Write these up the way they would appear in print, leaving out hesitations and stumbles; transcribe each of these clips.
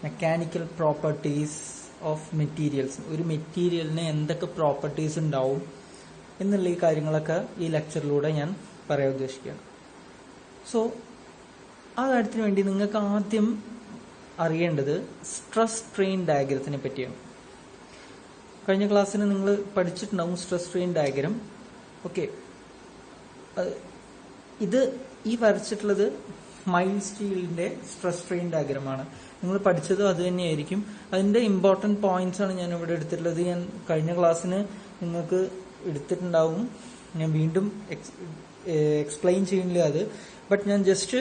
Mechanical properties of materials. ഒരു മെറ്റീരിയലിന് എന്തൊക്കെ പ്രോപ്പർട്ടീസ് ഉണ്ടാവും എന്നുള്ള ഈ കാര്യങ്ങളൊക്കെ ഈ ലെക്ചറിലൂടെ ഞാൻ പറയാൻ ഉദ്ദേശിക്കുകയാണ്. സോ ആ കാര്യത്തിന് വേണ്ടി നിങ്ങൾക്ക് ആദ്യം അറിയേണ്ടത് സ്ട്രെസ് സ്ട്രെയിൻ ഡയഗ്രത്തിനെ പറ്റിയാണ്. കഴിഞ്ഞ ക്ലാസ്സിന് നിങ്ങൾ പഠിച്ചിട്ടുണ്ടാവും സ്ട്രെസ് സ്ട്രെയിൻ ഡയഗ്രം. ഓക്കെ, ഇത് ഈ വരച്ചിട്ടുള്ളത് മൈൽഡ് സ്റ്റീലിന്റെ സ്ട്രെസ് സ്ട്രെയിൻ ഡയഗ്രമാണ്. നിങ്ങൾ പഠിച്ചതും അത് തന്നെയായിരിക്കും. അതിന്റെ ഇമ്പോർട്ടന്റ് പോയിന്റ്സ് ആണ് ഞാൻ ഇവിടെ എടുത്തിട്ടുള്ളത്. ഞാൻ കഴിഞ്ഞ ക്ലാസ്സിന് നിങ്ങൾക്ക് എടുത്തിട്ടുണ്ടാവും, ഞാൻ വീണ്ടും എക്സ്പ്ലെയിൻ ചെയ്യുന്നില്ല അത്. ബട്ട് ഞാൻ ജസ്റ്റ്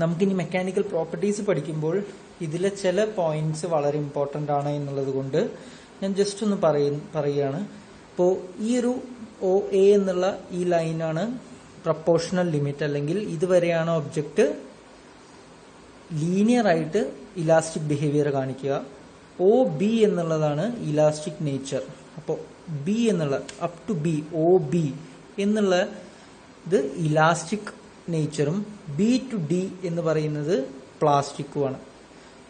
നമുക്കിനി മെക്കാനിക്കൽ പ്രോപ്പർട്ടീസ് പഠിക്കുമ്പോൾ ഇതിലെ ചില പോയിന്റ്സ് വളരെ ഇമ്പോർട്ടന്റ് ആണ് എന്നുള്ളത് കൊണ്ട് ഞാൻ ജസ്റ്റ് ഒന്ന് പറയുകയാണ്. ഇപ്പോൾ ഈ ഒരു OA എന്നുള്ള ഈ ലൈനാണ് പ്രപ്പോർഷണൽ ലിമിറ്റ്, അല്ലെങ്കിൽ ഇതുവരെയാണ് ഒബ്ജക്റ്റ് ലീനിയർ ആയിട്ട് ഇലാസ്റ്റിക് ബിഹേവിയർ കാണിക്കുക. OB എന്നുള്ളതാണ് ഇലാസ്റ്റിക് നേച്ചർ. അപ്പോൾ B എന്നുള്ള അപ് ടു B, OB എന്നുള്ള ഇത് ഇലാസ്റ്റിക് നേച്ചറും B ടു D എന്ന് പറയുന്നത് പ്ലാസ്റ്റിക്കുമാണ്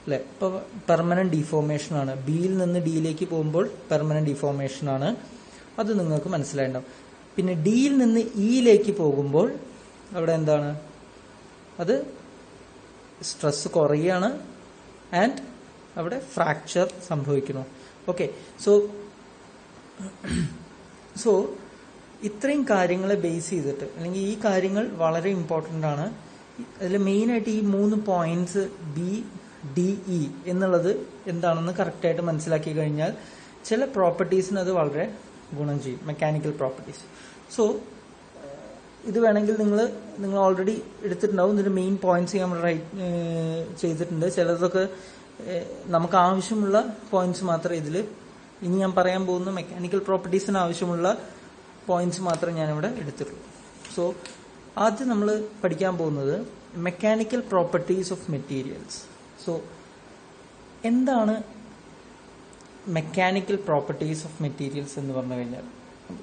അല്ലെ. ഇപ്പൊ പെർമനന്റ് ഡിഫോർമേഷൻ ആണ്. ബിയിൽ നിന്ന് ഡിയിലേക്ക് പോകുമ്പോൾ പെർമനന്റ് ഡിഫോർമേഷൻ ആണ്. അത് നിങ്ങൾക്ക് മനസ്സിലായിട്ടുണ്ടാവും. പിന്നെ ഡിയിൽ നിന്ന് ഇയിലേക്ക് പോകുമ്പോൾ അവിടെ എന്താണ്, അത് സ്ട്രെസ് കുറയാണ് ആൻഡ് അവിടെ ഫ്രാക്ചർ സംഭവിക്കുന്നു. ഓക്കെ, സോ ഇത്രയും കാര്യങ്ങളെ ബേസ് ചെയ്തിട്ട്, അല്ലെങ്കിൽ ഈ കാര്യങ്ങൾ വളരെ ഇമ്പോർട്ടൻ്റ് ആണ്. അതിൽ മെയിനായിട്ട് ഈ 3 പോയിന്റ്സ് BDE എന്നുള്ളത് എന്താണെന്ന് കറക്റ്റായിട്ട് മനസ്സിലാക്കി കഴിഞ്ഞാൽ ചില പ്രോപ്പർട്ടീസിന് അത് വളരെ ഗുണം ചെയ്യും, മെക്കാനിക്കൽ പ്രോപ്പർട്ടീസ്. സോ ഇത് വേണമെങ്കിൽ നിങ്ങൾ ഓൾറെഡി എടുത്തിട്ടുണ്ടാവും. ഇതിന്റെ മെയിൻ പോയിന്റ്സ് നമ്മൾ ചെയ്തിട്ടുണ്ട്. ചിലതൊക്കെ നമുക്ക് ആവശ്യമുള്ള പോയിന്റ്സ് മാത്രമേ ഇതിൽ, ഇനി ഞാൻ പറയാൻ പോകുന്ന മെക്കാനിക്കൽ പ്രോപ്പർട്ടീസിന് ആവശ്യമുള്ള പോയിന്റ്സ് മാത്രമേ ഞാനിവിടെ എടുത്തിട്ടുള്ളൂ. സോ ആദ്യം നമ്മൾ പഠിക്കാൻ പോകുന്നത് mechanical properties of materials. So എന്താണ് മെക്കാനിക്കൽ പ്രോപ്പർട്ടീസ് ഓഫ് മെറ്റീരിയൽസ് എന്ന് പറഞ്ഞു കഴിഞ്ഞാൽ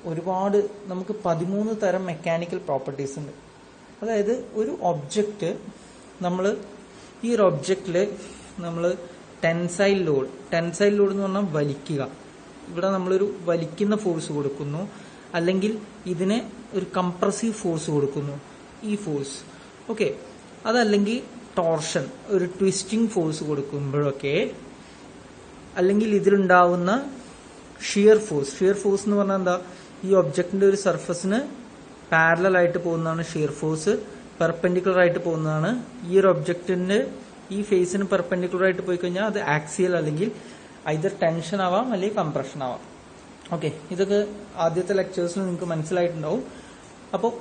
ഒരുപാട്, നമുക്ക് 13 തരം മെക്കാനിക്കൽ പ്രോപ്പർട്ടീസ് ഉണ്ട്. അതായത് ഒരു ഒബ്ജക്റ്റ്, ഈ ഒരു ഒബ്ജക്റ്റിൽ നമ്മൾ ടെൻസൈൽ ലോഡ് എന്ന് പറഞ്ഞാൽ വലിക്കുക. ഇവിടെ നമ്മളൊരു വലിക്കുന്ന ഫോഴ്സ് കൊടുക്കുന്നു, അല്ലെങ്കിൽ ഇതിനെ ഒരു കംപ്രസീവ് ഫോഴ്സ് കൊടുക്കുന്നു, ഈ ഫോഴ്സ്. ഓക്കെ, അതല്ലെങ്കിൽ ടോർഷൻ, ഒരു ട്വിസ്റ്റിംഗ് ഫോഴ്സ് കൊടുക്കുമ്പോഴൊക്കെ, അല്ലെങ്കിൽ ഇതിലുണ്ടാവുന്ന ഷിയർ ഫോഴ്സ് എന്ന് പറഞ്ഞാൽ എന്താ, ഈ ഒബ്ജക്റ്റിന്റെ ഒരു സർഫസിന് പാരലൽ ആയിട്ട് പോകുന്നതാണ് ഷിയർ ഫോഴ്സ്, പെർപെൻഡിക്കുലർ ആയിട്ട് പോകുന്നതാണ്. ഈ ഒരു ഒബ്ജക്റ്റിന്റെ ഈ ഫേസിന് പെർപെൻഡിക്കുലർ ആയിട്ട് പോയി കഴിഞ്ഞാൽ അത് ആക്സിയൽ, അല്ലെങ്കിൽ ഐദർ ടെൻഷൻ ആവാം അല്ലെങ്കിൽ കംപ്രഷൻ ആവാം. ഓക്കെ, ഇതൊക്കെ ആദ്യത്തെ ലെക്ചേഴ്സിൽ നിങ്ങൾക്ക് മനസ്സിലായിട്ടുണ്ടാവും. അപ്പോൾ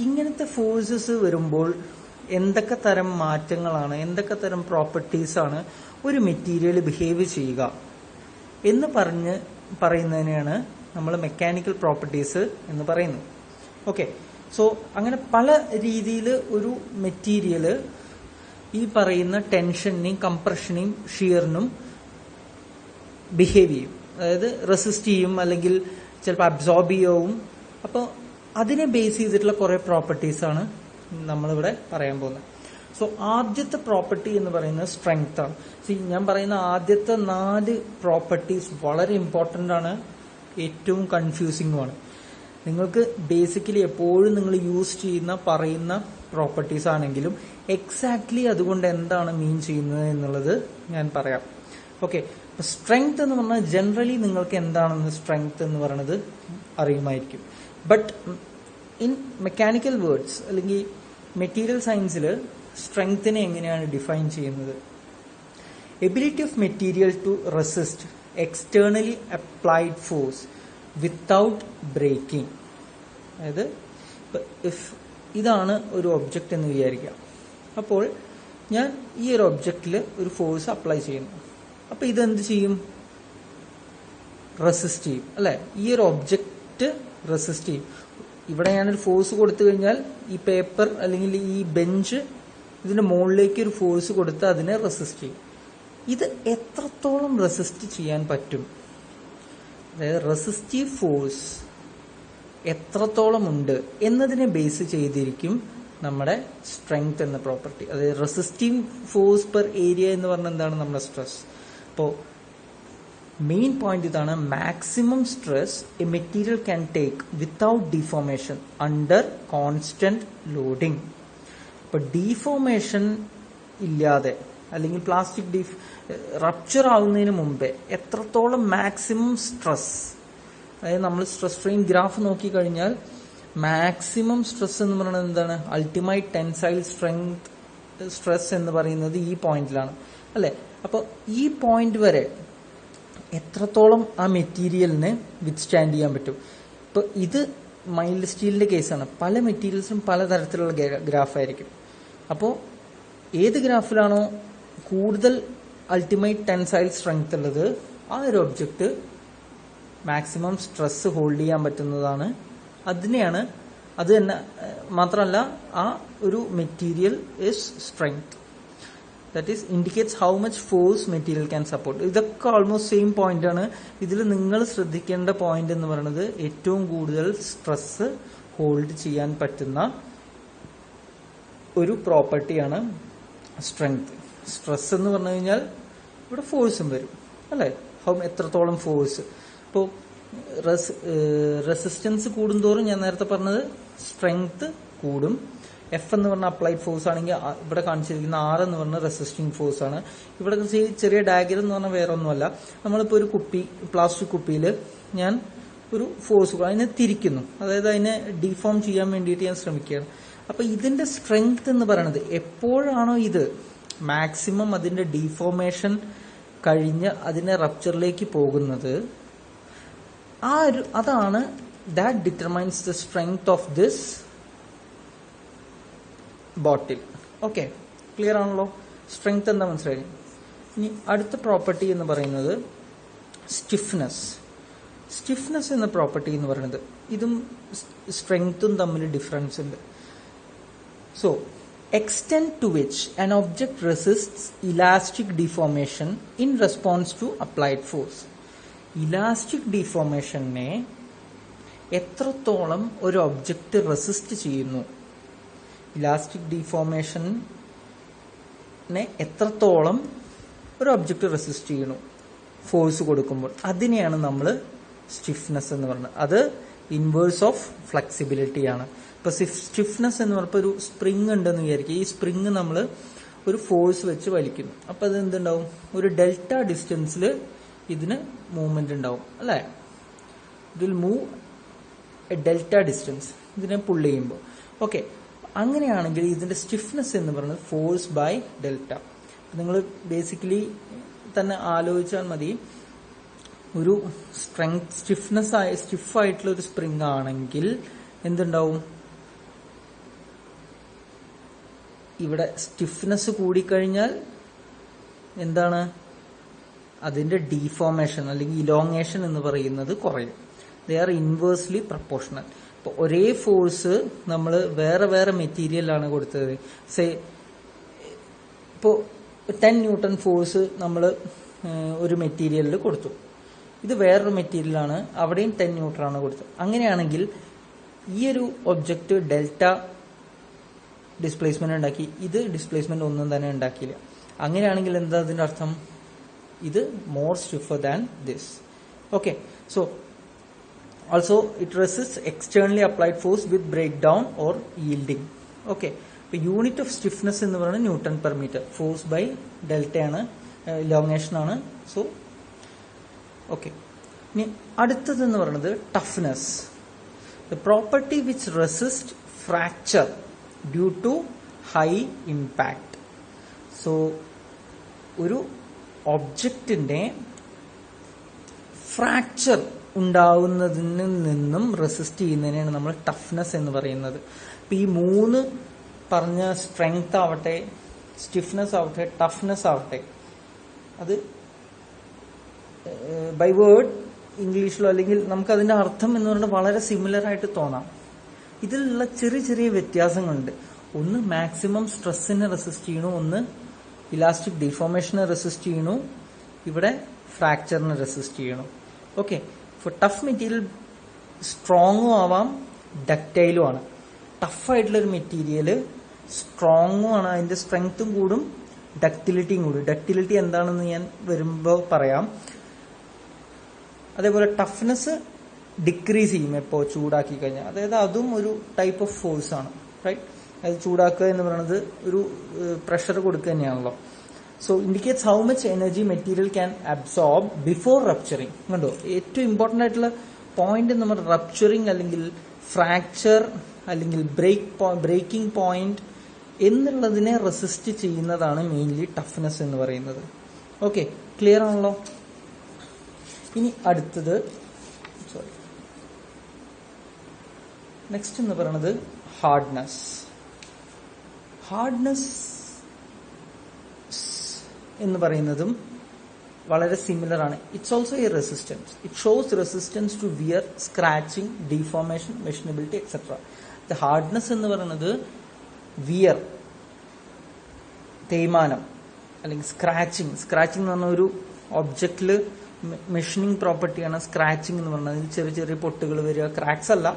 ഇങ്ങനത്തെ ഫോഴ്സസ് വരുമ്പോൾ എന്തൊക്കെ തരം മാറ്റങ്ങളാണ്, എന്തൊക്കെ തരം പ്രോപ്പർട്ടീസാണ് ഒരു മെറ്റീരിയൽ ബിഹേവ് ചെയ്യുക എന്ന് പറയുന്നതിനെയാണ് നമ്മൾ മെക്കാനിക്കൽ പ്രോപ്പർട്ടീസ് എന്ന് പറയുന്നത്. ഓക്കെ, സോ അങ്ങനെ പല രീതിയിൽ ഒരു മെറ്റീരിയൽ ഈ പറയുന്ന ടെൻഷനെയും കംപ്രഷനെയും ഷിയറിനും ബിഹേവ് ചെയ്യും. അതായത് റെസിസ്റ്റ് ചെയ്യും, അല്ലെങ്കിൽ ചിലപ്പോൾ അബ്സോർബ് ചെയ്യവും. അപ്പോൾ അതിനെ ബേസ് ചെയ്തിട്ടുള്ള കുറെ പ്രോപ്പർട്ടീസാണ് നമ്മളിവിടെ പറയാൻ പോകുന്നത്. സോ ആദ്യത്തെ പ്രോപ്പർട്ടി എന്ന് പറയുന്നത് സ്ട്രെങ്ത് ആണ്. ഞാൻ പറയുന്ന ആദ്യത്തെ 4 പ്രോപ്പർട്ടീസ് വളരെ ഇമ്പോർട്ടൻ്റ് ആണ്, ഏറ്റവും കൺഫ്യൂസിംഗുമാണ്. നിങ്ങൾക്ക് ബേസിക്കലി എപ്പോഴും നിങ്ങൾ യൂസ് ചെയ്യുന്ന പറയുന്ന പ്രോപ്പർട്ടീസ് ആണെങ്കിലും എക്സാക്ട്ലി അതുകൊണ്ട് എന്താണ് മീൻ ചെയ്യുന്നത് എന്നുള്ളത് ഞാൻ പറയാം. ഓക്കെ, സ്ട്രെങ്ത് എന്ന് പറഞ്ഞാൽ ജനറലി നിങ്ങൾക്ക് എന്താണെന്ന് സ്ട്രെങ്ത് എന്ന് പറയുന്നത് അറിയുമായിരിക്കും. ബട്ട് ഇൻ മെക്കാനിക്കൽ വേർഡ്സ് അല്ലെങ്കിൽ മെറ്റീരിയൽ സയൻസിൽ സ്ട്രെങ്ത്തിനെ എങ്ങനെയാണ് ഡിഫൈൻ ചെയ്യുന്നത്? Ability of material to resist externally applied force without breaking. അതായത് ഇതാണ് ഒരു ഒബ്ജക്റ്റ് എന്ന് വിചാരിക്കാം. അപ്പോൾ ഞാൻ ഈ ഒരു ഒബ്ജക്റ്റിൽ ഒരു ഫോഴ്സ് അപ്ലൈ ചെയ്യുന്നു. അപ്പൊ ഇതെന്ത് ചെയ്യും? റെസിസ്റ്റ് ചെയ്യും അല്ലെ? ഈ ഒരു ഒബ്ജക്റ്റ് റെസിസ്റ്റ് ചെയ്യും. ഇവിടെ ഞാനൊരു ഫോഴ്സ് കൊടുത്തു കഴിഞ്ഞാൽ ഈ പേപ്പർ അല്ലെങ്കിൽ ഈ ബെഞ്ച് ഇതിന്റെ മുകളിലേക്ക് ഒരു ഫോഴ്സ് കൊടുത്ത് അതിനെ റെസിസ്റ്റ് ചെയ്യും. ഇത് എത്രത്തോളം റെസിസ്റ്റ് ചെയ്യാൻ പറ്റും, അതായത് റെസിസ്റ്റീവ് ഫോഴ്സ് എത്രത്തോളം ഉണ്ട് എന്നതിനെ ബേസ് ചെയ്തിരിക്കും നമ്മുടെ സ്ട്രെങ്ത് എന്ന പ്രോപ്പർട്ടി. അതായത് റെസിസ്റ്റിംഗ് ഫോഴ്സ് പെർ ഏരിയ എന്ന് പറഞ്ഞാൽ എന്താണ് നമ്മുടെ സ്ട്രെസ്. അപ്പോൾ മെയിൻ പോയിന്റ് ഇതാണ്, maximum stress A material can take without deformation under constant loading. ഇപ്പൊ ഡിഫോർമേഷൻ ഇല്ലാതെ അല്ലെങ്കിൽ പ്ലാസ്റ്റിക് റപ്ചർ ആവുന്നതിന് മുമ്പേ എത്രത്തോളം മാക്സിമം സ്ട്രെസ്, അതായത് നമ്മൾ സ്ട്രെസ് സ്ട്രെയിൻ ഗ്രാഫ് നോക്കിക്കഴിഞ്ഞാൽ മാക്സിമം സ്ട്രെസ് എന്ന് പറയുന്നത് എന്താണ്, അൾട്ടിമേറ്റ് ടെൻസൈൽ സ്ട്രെസ് എന്ന് പറയുന്നത് ഈ പോയിന്റിലാണ് അല്ലെ. അപ്പോൾ ഈ പോയിന്റ് വരെ എത്രത്തോളം ആ മെറ്റീരിയലിന് വിത്ത്സ്റ്റാൻഡ് ചെയ്യാൻ പറ്റും. ഇപ്പൊ ഇത് മൈൽഡ് സ്റ്റീലിന്റെ കേസാണ്. പല മെറ്റീരിയൽസിനും പലതരത്തിലുള്ള ഗ്രാഫായിരിക്കും. അപ്പോൾ ഏത് ഗ്രാഫിലാണോ കൂടുതൽ അൾട്ടിമേറ്റ് ടെൻസൈൽ സ്ട്രെങ്ത് ഉള്ളത് ആ ഒരു ഒബ്ജക്റ്റ് മാക്സിമം സ്ട്രെസ് ഹോൾഡ് ചെയ്യാൻ പറ്റുന്നതാണ്. അതിനെയാണ്, അത് തന്നെ മാത്രമല്ല ആ ഒരു material is strength, that is indicates how much force material can support. ഇതൊക്കെ ഓൾമോസ്റ്റ് സെയിം പോയിന്റ് ആണ്. ഇതിൽ നിങ്ങൾ ശ്രദ്ധിക്കേണ്ട പോയിന്റ് എന്ന് പറയുന്നത് ഏറ്റവും കൂടുതൽ സ്ട്രെസ് ഹോൾഡ് ചെയ്യാൻ പറ്റുന്ന ഒരു പ്രോപ്പർട്ടിയാണ് സ്ട്രെങ്ത്. സ്ട്രെസ് എന്ന് പറഞ്ഞു കഴിഞ്ഞാൽ ഇവിടെ ഫോഴ്സും വരും അല്ലെ, എത്രത്തോളം ഫോഴ്സ്. ഇപ്പോൾ റെസിസ്റ്റൻസ് കൂടുന്തോറും ഞാൻ നേരത്തെ പറഞ്ഞത് സ്ട്രെങ്ത് കൂടും. എഫ് എന്ന് പറഞ്ഞ അപ്ലൈഡ് ഫോഴ്സ് ആണെങ്കിൽ ഇവിടെ കാണിച്ചിരിക്കുന്ന ആർ എന്ന് പറഞ്ഞ റെസിസ്റ്റിംഗ് ഫോഴ്സ് ആണ്. ഇവിടെ ചെറിയ ഡയഗ്രം എന്ന് പറഞ്ഞാൽ വേറെ ഒന്നുമല്ല, നമ്മളിപ്പോൾ ഒരു കുപ്പി, പ്ലാസ്റ്റിക് കുപ്പിയിൽ ഞാൻ ഒരു ഫോഴ്സ് അതിനെ തിരിക്കുന്നു, അതായത് അതിനെ ഡിഫോം ചെയ്യാൻ വേണ്ടിയിട്ട് ഞാൻ ശ്രമിക്കുകയാണ്. അപ്പൊ ഇതിന്റെ സ്ട്രെങ്ത് എന്ന് പറയുന്നത് എപ്പോഴാണോ ഇത് മാക്സിമം അതിന്റെ ഡിഫോർമേഷൻ കഴിഞ്ഞ് അതിന്റെ റപ്ചറിലേക്ക് പോകുന്നത്, അതാണ് that determines the strength of this bottle. Okay, clear ആണല്ലോ? സ്ട്രെങ്ത് എന്താ മനസ്സിലായി. ഇനി അടുത്ത പ്രോപ്പർട്ടി എന്ന് പറയുന്നത് സ്റ്റിഫ്നെസ്. സ്റ്റിഫ്നെസ് എന്ന പ്രോപ്പർട്ടി എന്ന് പറയുന്നത് ഇതും സ്ട്രെങ്ത്തും തമ്മിൽ ഡിഫറൻസ് ഉണ്ട്. So, extent to which an object resists elastic deformation in response to applied force. Elastic deformation ne എത്രത്തോളം ഒരു ഒബ്ജക്റ്റ് റെസിസ്റ്റ് ചെയ്യുന്നു, ഇലാസ്റ്റിക് ഡിഫോർമേഷനെ എത്രത്തോളം ഒരു ഒബ്ജക്റ്റ് റെസിസ്റ്റ് ചെയ്യുന്നു ഫോഴ്സ് കൊടുക്കുമ്പോൾ, അതിനെയാണ് നമ്മൾ സ്റ്റിഫ്നെസ് എന്ന് പറയുന്നത്. അത് ഇൻവേഴ്സ് ഓഫ് ഫ്ലെക്സിബിലിറ്റി ആണ്. ഇപ്പൊ സ്റ്റിഫ്നെസ് എന്ന് പറഞ്ഞപ്പോൾ ഒരു സ്പ്രിങ് ഉണ്ടെന്ന് വിചാരിക്കുക. ഈ സ്പ്രിങ് നമ്മൾ ഒരു ഫോഴ്സ് വെച്ച് വലിക്കുന്നു. അപ്പൊ അത് എന്തുണ്ടാവും, ഒരു ഡെൽറ്റ ഡിസ്റ്റൻസിൽ ഇതിന് മൂവ്മെന്റ് ഉണ്ടാവും അല്ലെ. It will move A delta distance ഇതിനെ പുൾ ചെയ്യുമ്പോൾ. ഓക്കെ, അങ്ങനെയാണെങ്കിൽ ഇതിന്റെ സ്റ്റിഫ്നെസ് എന്ന് പറയുന്നത് ഫോഴ്സ് ബൈ ഡെൽറ്റ. നിങ്ങൾ ബേസിക്കലി തന്നെ ആലോചിച്ചാൽ മതി, ഒരു സ്ട്രെങ്ത് സ്റ്റിഫായിട്ടുള്ള ഒരു സ്പ്രിങ് ആണെങ്കിൽ എന്തുണ്ടാവും, ഇവിടെ സ്റ്റിഫ്നെസ് കൂടിക്കഴിഞ്ഞാൽ എന്താണ്, അതിന്റെ ഡീഫോർമേഷൻ അല്ലെങ്കിൽ ഇലോങ്ങേഷൻ എന്ന് പറയുന്നത് കുറയും. They are inversely proportional. ഇപ്പൊ ഒരേ ഫോഴ്സ് നമ്മൾ വേറെ വേറെ മെറ്റീരിയലാണ് കൊടുത്തത്. സേ ഇപ്പോൾ 10 ന്യൂട്ടൺ ഫോഴ്സ് നമ്മൾ ഒരു മെറ്റീരിയലിൽ കൊടുത്തു, ഇത് വേറൊരു മെറ്റീരിയലാണ്, അവിടെയും 10 ന്യൂട്ടൺ ആണ് കൊടുത്തത്. അങ്ങനെയാണെങ്കിൽ ഈ ഒരു ഒബ്ജക്റ്റ് ഡെൽറ്റ ഡിസ്പ്ലേസ്മെന്റ് ഉണ്ടാക്കി, ഇത് ഡിസ്പ്ലേസ്മെന്റ് ഒന്നും തന്നെ ഉണ്ടാക്കിയില്ല. അങ്ങനെയാണെങ്കിൽ എന്താ അതിന്റെ അർത്ഥം, ഇത് more stiffer than this. Okay, so also it resist externally applied force with break down or yielding. Okay, ഇപ്പൊ യൂണിറ്റ് ഓഫ് സ്റ്റിഫ്നെസ് എന്ന് പറയുന്നത് newton per metre, force by delta ആണ്, ഇലോങ്ങേഷൻ ആണ്. സോ ഓക്കെ, ഇനി അടുത്തതെന്ന് പറയുന്നത് toughness. The property which resists fracture due to high impact. So, ഒരു ഒബ്ജക്റ്റിന്റെ ഫ്രാക്ചർ ഉണ്ടാവുന്നതിൽ നിന്നും റെസിസ്റ്റ് ചെയ്യുന്നതിനാണ് നമ്മൾ ടഫ്നെസ് എന്ന് പറയുന്നത്. ഇപ്പൊ ഈ മൂന്ന് പറഞ്ഞ സ്ട്രെങ്ത് ആവട്ടെ, സ്റ്റിഫ്നെസ് ആവട്ടെ, ടഫ്നെസ് ആവട്ടെ, അത് ബൈ വേർഡ് ഇംഗ്ലീഷിലോ അല്ലെങ്കിൽ നമുക്ക് അതിന്റെ അർത്ഥം എന്ന് പറയുന്നത് വളരെ സിമിലർ ആയിട്ട് തോന്നാം. ഇതിലുള്ള ചെറിയ ചെറിയ വ്യത്യാസങ്ങളുണ്ട്. ഒന്ന് മാക്സിമം സ്ട്രെസ്സിനെ റെസിസ്റ്റ് ചെയ്യണു, ഒന്ന് ഇലാസ്റ്റിക് ഡിഫോർമേഷനെ റെസിസ്റ്റ് ചെയ്യണു, ഇവിടെ ഫ്രാക്ചറിനെ റെസിസ്റ്റ് ചെയ്യണു. ഓക്കെ, ഫോർ ടഫ് മെറ്റീരിയൽ സ്ട്രോങ്ങും ആവാം ഡക്റ്റൈലും ആണ്. ടഫായിട്ടുള്ളൊരു മെറ്റീരിയൽ സ്ട്രോങ്ങും ആണ്, അതിന്റെ സ്ട്രെങ്ത്തും കൂടും, ഡക്റ്റിലിറ്റിയും കൂടും. ഡക്റ്റിലിറ്റി എന്താണെന്ന് ഞാൻ വരുമ്പോൾ പറയാം. അതേപോലെ ടഫ്നെസ് ഡിക്രീസ് ചെയ്യും എപ്പോൾ ചൂടാക്കി കഴിഞ്ഞാൽ. അതായത് അതും ഒരു ടൈപ്പ് ഓഫ് ഫോഴ്സ് ആണ്, റൈറ്റ്? അത് ചൂടാക്കുക എന്ന് പറയുന്നത് ഒരു പ്രഷർ കൊടുക്കുക തന്നെയാണല്ലോ. So indicates how much energy material can absorb before rupturing. കണ്ടോ, ഏറ്റവും ഇമ്പോർട്ടൻ്റ് ആയിട്ടുള്ള പോയിന്റ് നമ്മൾ റപ്ചറിങ് അല്ലെങ്കിൽ ഫ്രാക്ചർ അല്ലെങ്കിൽ ബ്രേക്കിംഗ് പോയിന്റ് എന്നുള്ളതിനെ റെസിസ്റ്റ് ചെയ്യുന്നതാണ് മെയിൻലി ടഫ്നെസ് എന്ന് പറയുന്നത്. ഓക്കെ, ക്ലിയർ ആണല്ലോ? ഇനി അടുത്തത് നെക്സ്റ്റ് എന്ന് പറയുന്നത് ഹാർഡ്നെസ്. ഹാർഡ്നെസ് എന്ന് പറയുന്നതും വളരെ സിമിലർ ആണ്. It's also a resistance. It shows resistance to wear, scratching, deformation, machinability etcetera. Hardness എന്ന് പറയുന്നത് വിയർ, തേയ്മാനം, അല്ലെങ്കിൽ സ്ക്രാച്ചിങ്. സ്ക്രാച്ചിങ് എന്ന് പറഞ്ഞ ഒരു ഒബ്ജക്റ്റിൽ മെഷീനിങ് പ്രോപ്പർട്ടിയാണ് സ്ക്രാച്ചിങ് എന്ന് പറയുന്നത്. അതിൽ ചെറിയ ചെറിയ പൊട്ടുകൾ വരിക, ക്രാക്സ് അല്ല,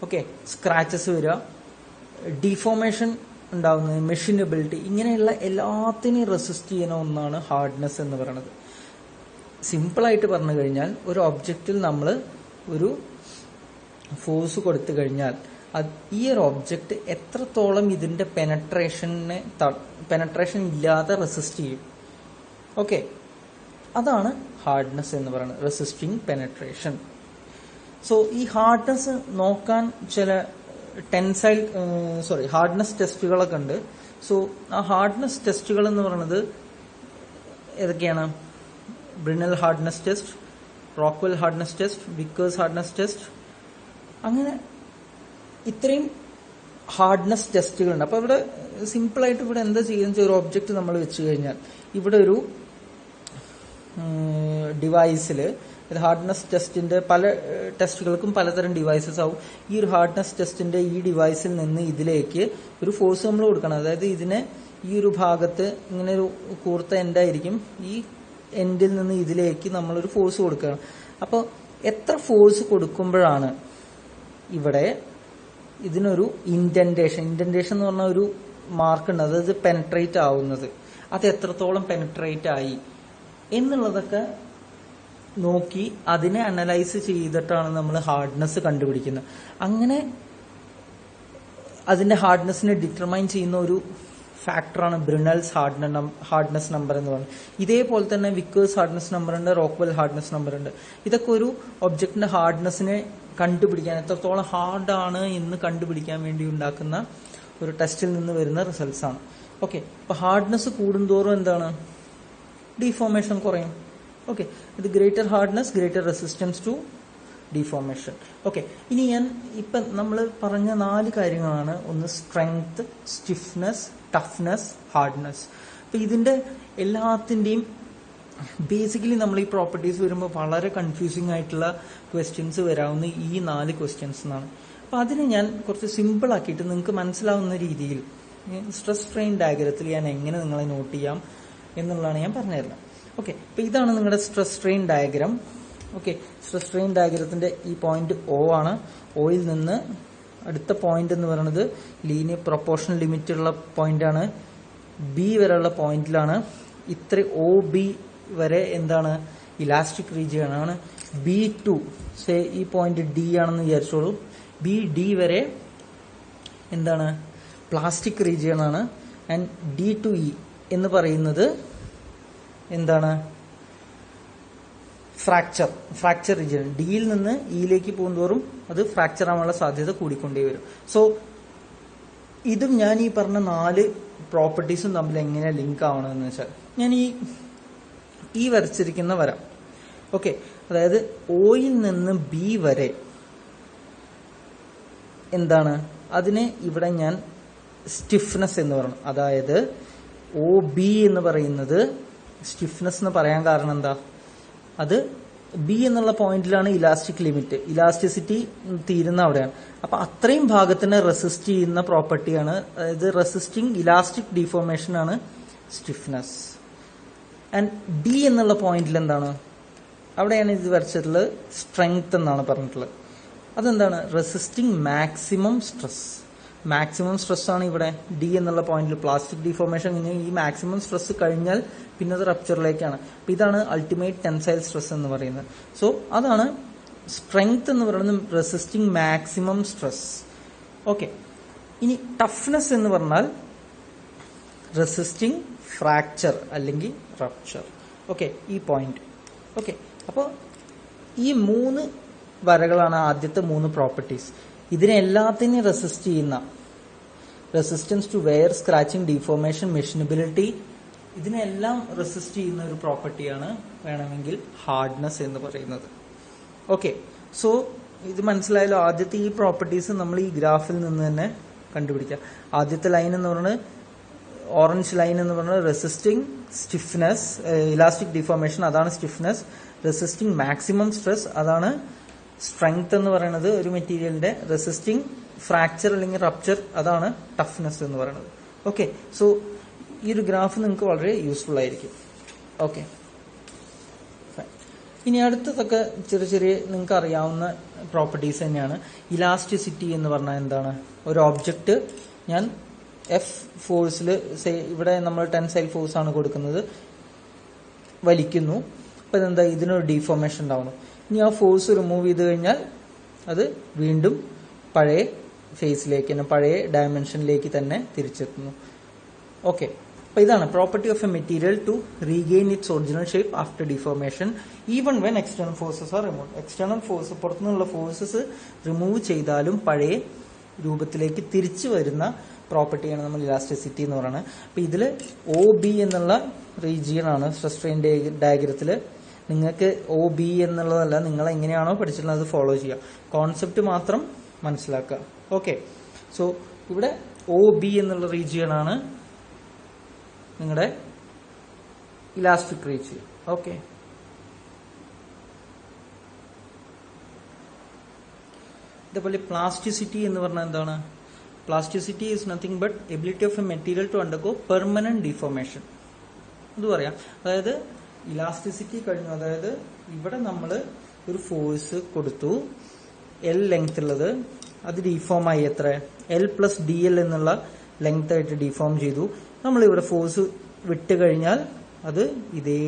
ഓക്കെ, സ്ക്രാച്ചസ് വരിക, ഡീഫോർമേഷൻ ഉണ്ടാവുന്നത്, മെഷീനബിലിറ്റി, ഇങ്ങനെയുള്ള എല്ലാത്തിനെയും റെസിസ്റ്റ് ചെയ്യുന്ന ഒന്നാണ് ഹാർഡ്നെസ് എന്ന് പറയുന്നത്. സിമ്പിളായിട്ട് പറഞ്ഞു കഴിഞ്ഞാൽ ഒരു ഒബ്ജക്റ്റിൽ നമ്മൾ ഒരു ഫോഴ്സ് കൊടുത്തു കഴിഞ്ഞാൽ ഈ ഒരു ഒബ്ജക്റ്റ് എത്രത്തോളം ഇതിന്റെ പെനട്രേഷൻ ഇല്ലാതെ റെസിസ്റ്റ് ചെയ്യും. ഓക്കെ, അതാണ് ഹാർഡ്നെസ് എന്ന് പറയുന്നത്, റെസിസ്റ്റിംഗ് പെനട്രേഷൻ. സോ ഈ ഹാർഡ്നെസ് നോക്കാൻ ചില ഹാർഡ്നെസ് ടെസ്റ്റുകളൊക്കെ ഉണ്ട്. സോ ആ ഹാർഡ്നെസ് ടെസ്റ്റുകൾ എന്ന് പറയുന്നത് ഏതൊക്കെയാണ്? Brinell hardness test, Rockwell hardness test, Vickers hardness test, അങ്ങനെ ഇത്രയും ഹാർഡ്നെസ് ടെസ്റ്റുകളുണ്ട്. അപ്പോൾ ഇവിടെ സിമ്പിളായിട്ട് ഇവിടെ എന്താ ചെയ്യുന്നത്, ഒരു ഒബ്ജക്റ്റ് നമ്മൾ വെച്ച് കഴിഞ്ഞാൽ ഇവിടെ ഒരു ഡിവൈസിൽ, ഹാർഡ്നെസ് ടെസ്റ്റിന്റെ പല ടെസ്റ്റുകൾക്കും പലതരം ഡിവൈസസ് ആവും. ഈ ഒരു ഹാർഡ്നെസ് ടെസ്റ്റിന്റെ ഈ ഡിവൈസിൽ നിന്ന് ഇതിലേക്ക് ഒരു ഫോഴ്സ് നമ്മൾ കൊടുക്കണം. അതായത് ഇതിനെ ഈ ഒരു ഭാഗത്ത് ഇങ്ങനെ ഒരു കൂർത്ത എൻഡായിരിക്കും, ഈ എൻഡിൽ നിന്ന് ഇതിലേക്ക് നമ്മളൊരു ഫോഴ്സ് കൊടുക്കണം. അപ്പോൾ എത്ര ഫോഴ്സ് കൊടുക്കുമ്പോഴാണ് ഇവിടെ ഇതിനൊരു ഇൻഡന്റേഷൻ എന്ന് പറഞ്ഞ ഒരു മാർക്ക് ഉണ്ട്, അതായത് പെനട്രേറ്റ് ആവുന്നത്, അത് എത്രത്തോളം പെനട്രേറ്റ് ആയി എന്നുള്ളതൊക്കെ നോക്കി അതിനെ അനലൈസ് ചെയ്തിട്ടാണ് നമ്മൾ ഹാർഡ്നെസ് കണ്ടുപിടിക്കുന്നത്. അങ്ങനെ അതിന്റെ ഹാർഡ്നെസ്സിനെ ഡിറ്റർമൈൻ ചെയ്യുന്ന ഒരു ഫാക്ടറാണ് ബ്രിനൽസ് ഹാർഡ്നെസ് നമ്പർ എന്ന് പറയുന്നത്. ഇതേപോലെ തന്നെ വിക്കേഴ്സ് ഹാർഡ്നെസ് നമ്പർ ഉണ്ട്, റോക്ക്വെൽ ഹാർഡ്നെസ് നമ്പർ ഉണ്ട്. ഇതൊക്കെ ഒരു ഒബ്ജക്റ്റിന്റെ ഹാർഡ്നെസ്സിനെ കണ്ടുപിടിക്കാൻ, എത്രത്തോളം ഹാർഡാണ് എന്ന് കണ്ടുപിടിക്കാൻ വേണ്ടി ഉണ്ടാക്കുന്ന ഒരു ടെസ്റ്റിൽ നിന്ന് വരുന്ന റിസൾട്ട്സ് ആണ്. ഓക്കെ, അപ്പൊ ഹാർഡ്നെസ് കൂടുന്തോറും എന്താണ്, ഡീഫോർമേഷൻ കുറയും. ഓക്കെ, ഇത് greater hardness, greater resistance to deformation. Okay, ഇനി ഞാൻ ഇപ്പം നമ്മൾ പറഞ്ഞ 4 കാര്യങ്ങളാണ്. ഒന്ന് സ്ട്രെങ്ത്, സ്റ്റിഫ്നെസ്, ടഫ്നെസ്, ഹാർഡ്നെസ്. അപ്പൊ ഇതിന്റെ എല്ലാത്തിന്റെയും ബേസിക്കലി നമ്മൾ ഈ പ്രോപ്പർട്ടീസ് വരുമ്പോൾ വളരെ കൺഫ്യൂസിംഗ് ആയിട്ടുള്ള ക്വസ്റ്റ്യൻസ് വരാവുന്ന ഈ 4 ക്വസ്റ്റ്യൻസ് എന്നാണ്. അപ്പൊ അതിനെ ഞാൻ കുറച്ച് സിമ്പിൾ ആക്കിയിട്ട് നിങ്ങൾക്ക് മനസ്സിലാവുന്ന രീതിയിൽ സ്ട്രെസ് സ്ട്രെയിൻ ഡയഗ്രത്തിൽ ഞാൻ എങ്ങനെ നിങ്ങളെ നോട്ട് ചെയ്യാം എന്നുള്ളതാണ് ഞാൻ പറഞ്ഞുതരുന്നത്. ഓക്കെ, അപ്പൊ ഇതാണ് നിങ്ങളുടെ stress strain diagram. Okay, stress strain ഡയഗ്രത്തിന്റെ ഈ പോയിന്റ് ഒ ആണ്. ഒയിൽ നിന്ന് അടുത്ത പോയിന്റ് എന്ന് പറയുന്നത് ലീനിയർ പ്രൊപ്പോർഷണൽ ലിമിറ്റ് ഉള്ള പോയിന്റ് ആണ്. ബി വരെയുള്ള പോയിന്റിലാണ്. ഇത്ര ഒ ബി വരെ എന്താണ്, ഇലാസ്റ്റിക് റീജിയൻ ആണ്. B2 ഈ പോയിന്റ് ഡി ആണെന്ന് വിചാരിച്ചോളൂ. BD വരെ എന്താണ്, പ്ലാസ്റ്റിക് റീജിയൻ ആണ്. ആൻഡ് D2E എന്ന് പറയുന്നത് എന്താണ്, ഫ്രാക്ചർ റീജിയൻ. ഡിയിൽ നിന്ന് ഇയിലേക്ക് പോകുന്തോറും അത് ഫ്രാക്ചർ ആവാനുള്ള സാധ്യത കൂടിക്കൊണ്ടേ വരും. സോ ഇതും ഞാൻ ഈ പറഞ്ഞ 4 പ്രോപ്പർട്ടീസും തമ്മിൽ എങ്ങനെ ലിങ്ക് ആവണമെന്ന് വെച്ചാൽ, ഞാൻ ഈ വരച്ചിരിക്കുന്ന വര, ഓക്കെ, അതായത് ഒയിൽ നിന്ന് ബി വരെ എന്താണ്, അതിനെ ഇവിടെ ഞാൻ സ്റ്റിഫ്നെസ് എന്ന് പറയണം. അതായത് OB എന്ന് പറയുന്നത് സ്റ്റിഫ്നെസ് എന്ന് പറയാൻ കാരണം എന്താ, അത് ബി എന്നുള്ള പോയിന്റിലാണ് ഇലാസ്റ്റിക് ലിമിറ്റ്, ഇലാസ്റ്റിസിറ്റി തീരുന്ന അവിടെയാണ്. അപ്പൊ അത്രയും ഭാഗത്തിനെ റെസിസ്റ്റ് ചെയ്യുന്ന പ്രോപ്പർട്ടിയാണ്, അതായത് റെസിസ്റ്റിംഗ് ഇലാസ്റ്റിക് ഡീഫോർമേഷൻ ആണ് സ്റ്റിഫ്നെസ്. ആൻഡ് ഡി എന്നുള്ള പോയിന്റിൽ എന്താണ്, അവിടെയാണ് ഇത് വരച്ചിട്ടുള്ളത് സ്ട്രെങ്ത് എന്നാണ് പറഞ്ഞിട്ടുള്ളത്. അതെന്താണ്, resisting maximum stress. Maximum stress ആണ് ഇവിടെ ഡി എന്നുള്ള പോയിന്റിൽ പ്ലാസ്റ്റിക് ഡിഫോർമേഷൻ. ഈ മാക്സിമം സ്ട്രെസ് കഴിഞ്ഞാൽ പിന്നെ അത് റപ്ചറിലേക്കാണ്. അപ്പൊ ഇതാണ് അൾട്ടിമേറ്റ് ടെൻസൈൽ സ്ട്രെസ് എന്ന് പറയുന്നത്. സോ അതാണ് സ്ട്രെങ്ത് എന്ന് പറയുന്നത്, റെസിസ്റ്റിംഗ് മാക്സിമം സ്ട്രെസ്. ഓക്കെ, ഇനി ടഫ്നെസ് എന്ന് പറഞ്ഞാൽ റെസിസ്റ്റിംഗ് ഫ്രാക്ചർ അല്ലെങ്കിൽ റപ്ചർ. ഓക്കെ, ഈ പോയിന്റ്. ഓക്കെ, അപ്പോൾ ഈ 3 വരകളാണ് ആദ്യത്തെ 3 പ്രോപ്പർട്ടീസ്. ഇതിനെ എല്ലാത്തിനെയും റെസിസ്റ്റ് ചെയ്യുന്ന, resistance to wear, scratching, deformation, machinability, ഇതിനെല്ലാം റെസിസ്റ്റ് ചെയ്യുന്ന ഒരു പ്രോപ്പർട്ടിയാണ് വേണമെങ്കിൽ ഹാർഡ്നെസ് എന്ന് പറയുന്നത്. ഓക്കെ, സോ ഇത് മനസ്സിലായല്ലോ. ആദ്യത്തെ ഈ പ്രോപ്പർട്ടീസ് നമ്മൾ ഈ ഗ്രാഫിൽ നിന്ന് തന്നെ കണ്ടുപിടിക്കാം. ആദ്യത്തെ ലൈൻ എന്ന് പറയുന്നത്, ഓറഞ്ച് ലൈൻ എന്ന് പറയുന്നത് റെസിസ്റ്റിംഗ് സ്റ്റിഫ്നെസ്, ഇലാസ്റ്റിക് ഡിഫോർമേഷൻ, അതാണ് സ്റ്റിഫ്നെസ്. റെസിസ്റ്റിംഗ് മാക്സിമം സ്ട്രെസ്, അതാണ് സ്ട്രെങ്ത് എന്ന് പറയുന്നത് ഒരു മെറ്റീരിയലിന്റെ. റെസിസ്റ്റിംഗ് ഫ്രാക്ചർ അല്ലെങ്കിൽ റപ്ചർ, അതാണ് ടഫ്നെസ് എന്ന് പറയുന്നത്. ഓക്കെ, സോ ഈ ഒരു ഗ്രാഫ് നിങ്ങൾക്ക് വളരെ യൂസ്ഫുൾ ആയിരിക്കും. ഓക്കെ, ഇനി അടുത്തതൊക്കെ ചെറിയ ചെറിയ നിങ്ങൾക്ക് അറിയാവുന്ന പ്രോപ്പർട്ടീസ് തന്നെയാണ്. ഇലാസ്റ്റിസിറ്റി എന്ന് പറഞ്ഞാൽ എന്താണ്? ഒരു ഒബ്ജക്റ്റ് ഞാൻ എഫ് ഫോഴ്സിൽ, ഇവിടെ നമ്മൾ ടെൻസൈൽ ഫോഴ്സ് ആണ് കൊടുക്കുന്നത്, വലിക്കുന്നു. അപ്പൊ ഇതെന്താ, ഇതിനൊരു ഡിഫോർമേഷൻ ഉണ്ടാവുന്നു. ഇനി ആ ഫോഴ്സ് റിമൂവ് ചെയ്ത് കഴിഞ്ഞാൽ അത് വീണ്ടും പഴയ ഫേസിലേക്ക് തന്നെ, പഴയ ഡയമെൻഷനിലേക്ക് തന്നെ തിരിച്ചെത്തുന്നു. ഓക്കെ, അപ്പൊ ഇതാണ് property of a material to regain its original shape after deformation even when external forces are remove. External force, പുറത്തുനിന്നുള്ള ഫോഴ്സസ് റിമൂവ് ചെയ്താലും പഴയ രൂപത്തിലേക്ക് തിരിച്ചു വരുന്ന പ്രോപ്പർട്ടിയാണ് നമ്മൾ ഇലാസ്റ്റിസിറ്റി എന്ന് പറയുന്നത്. അപ്പൊ ഇതില് OB എന്നുള്ള റീജിയൻ ആണ് സ്ട്രെസ് സ്ട്രെയിൻ ഡയഗ്രത്തിൽ. നിങ്ങൾക്ക് OB എന്നുള്ളതല്ല, നിങ്ങൾ എങ്ങനെയാണോ പഠിച്ചിട്ടുള്ളത് അത് ഫോളോ ചെയ്യുക, കോൺസെപ്റ്റ് മാത്രം മനസ്സിലാക്കുക. ഓക്കെ, സോ ഇവിടെ OB എന്നുള്ള റീജിയൻ ആണ് നിങ്ങളുടെ ഇലാസ്റ്റിക് റീജിയൻ. ഓക്കെ, ഇതേപോലെ പ്ലാസ്റ്റിസിറ്റി എന്ന് പറഞ്ഞാൽ എന്താണ്? Plasticity is nothing but ability of a material to undergo permanent deformation. ഇത് പറയാം. അതായത് ഇലാസ്റ്റിസിറ്റി കഴിഞ്ഞു, അതായത് ഇവിടെ നമ്മൾ ഒരു ഫോഴ്സ് കൊടുത്തു, L ലെങ്ത് ഉള്ളത്, അത് ഡിഫോം ആയി. എത്ര? L+dl എന്നുള്ള ലെങ്ത് ആയിട്ട് ഡിഫോം ചെയ്തു. നമ്മൾ ഇവിടെ ഫോഴ്സ് വിട്ട് കഴിഞ്ഞാൽ അത് ഇതേ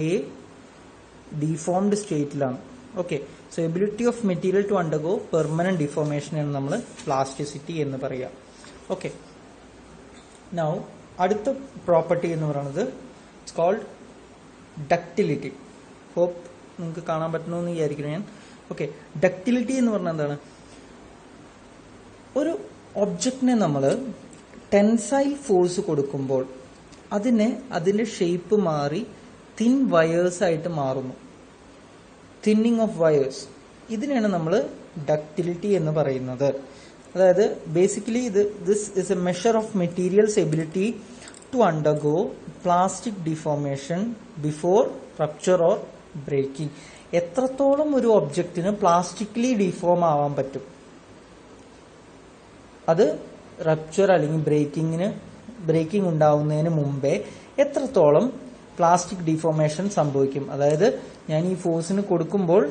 ഡിഫോംഡ് സ്റ്റേറ്റിലാണ്. Okay, so ability of material to undergo permanent deformation ആണ് നമ്മൾ പ്ലാസ്റ്റിസിറ്റി എന്ന് പറയുക. ഓക്കെ, നൗ അടുത്ത പ്രോപ്പർട്ടി എന്ന് പറയുന്നത് ഇറ്റ്സ് കോൾഡ് ഡക്റ്റിലിറ്റി. ഹോപ്പ് നിങ്ങൾക്ക് കാണാൻ പറ്റണമെന്ന് വിചാരിക്കുന്നു ഞാൻ. ഓക്കെ, ഡക്റ്റിലിറ്റി എന്ന് പറഞ്ഞാൽ എന്താണ്? ഒരു ഒബ്ജക്റ്റിനെ നമ്മൾ ടെൻസൈൽ ഫോഴ്സ് കൊടുക്കുമ്പോൾ അതിന്റെ ഷേപ്പ് മാറി തിൻ വയേഴ്സ് ആയിട്ട് മാറുന്നു. തിന്നിങ് ഓഫ് വയേഴ്സ്, ഇതിനെയാണ് നമ്മൾ ഡക്റ്റിലിറ്റി എന്ന് പറയുന്നത്. അതായത് basically this is a measure of material's ability to undergo plastic deformation before rupture or breaking. എത്രത്തോളം ഒരു ഒബ്ജക്റ്റിന് പ്ലാസ്റ്റിക്കലി ഡിഫോം ആവാൻ പറ്റും, അത് റപ്ചർ അല്ലെങ്കിൽ ബ്രേക്കിംഗ് ഉണ്ടാവുന്നതിന് മുമ്പേ എത്രത്തോളം പ്ലാസ്റ്റിക് ഡിഫോർമേഷൻ സംഭവിക്കും. അതായത് ഞാൻ ഈ ഫോഴ്സിന് കൊടുക്കുമ്പോൾ